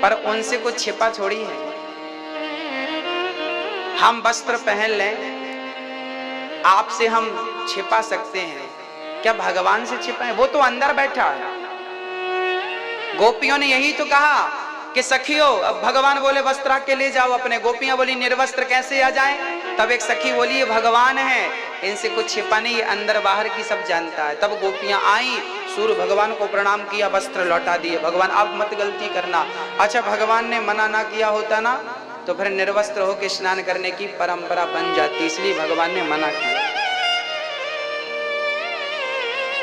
पर उनसे कुछ छिपा थोड़ी है। हम वस्त्र पहन लें, आपसे हम छिपा सकते हैं क्या? भगवान से छिपाए? वो तो अंदर बैठा है। गोपियों ने यही तो कहा कि सखियो, अब भगवान बोले वस्त्र के ले जाओ अपने। गोपियां बोली निर्वस्त्र कैसे आ जाएं? तब एक सखी बोली भगवान है, इनसे कुछ छिपा नहीं, अंदर बाहर की सब जानता है। तब गोपियां आई, सूर्य भगवान को प्रणाम किया, वस्त्र लौटा दिए। भगवान अब मत गलती करना। अच्छा भगवान ने मना ना किया होता ना तो फिर निर्वस्त्र होकर स्नान करने की परंपरा बन जाती, इसलिए भगवान ने मना किया।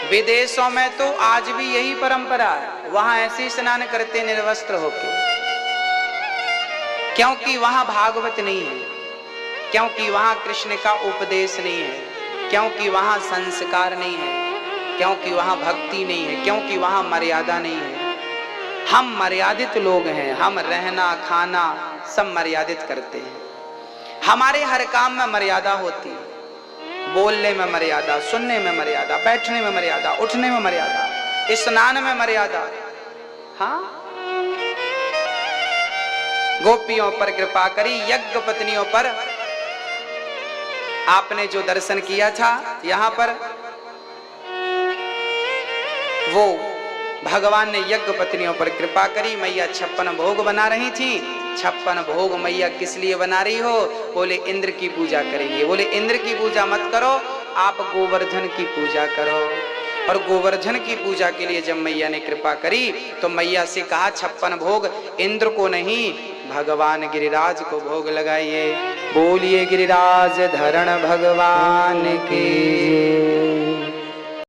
विदेशों में तो आज भी यही परंपरा है, वहां ऐसे स्नान करते निर्वस्त्र होकर, क्योंकि वहां भागवत नहीं है, क्योंकि वहां कृष्ण का उपदेश नहीं है, क्योंकि वहां संस्कार नहीं है, क्योंकि वहां भक्ति नहीं है, क्योंकि वहां मर्यादा नहीं है। हम मर्यादित लोग हैं, हम रहना खाना सब मर्यादित करते हैं। हमारे हर काम में मर्यादा होती है, बोलने में मर्यादा, सुनने में मर्यादा, बैठने में मर्यादा, उठने में मर्यादा, स्नान में मर्यादा। हाँ, गोपियों पर कृपा करी, यज्ञ पत्नियों पर आपने जो दर्शन किया था यहां पर, वो भगवान ने यज्ञ पत्नियों पर कृपा करी। मैया 56 भोग बना रही थी। 56 भोग मैया किस लिए बना रही हो? बोले इंद्र की पूजा करेंगे। बोले इंद्र की पूजा मत करो, आप गोवर्धन की पूजा करो। और गोवर्धन की पूजा के लिए जब मैया ने कृपा करी तो मैया से कहा 56 भोग इंद्र को नहीं, भगवान गिरिराज को भोग लगाइए। बोलिए गिरिराज धरण भगवान की।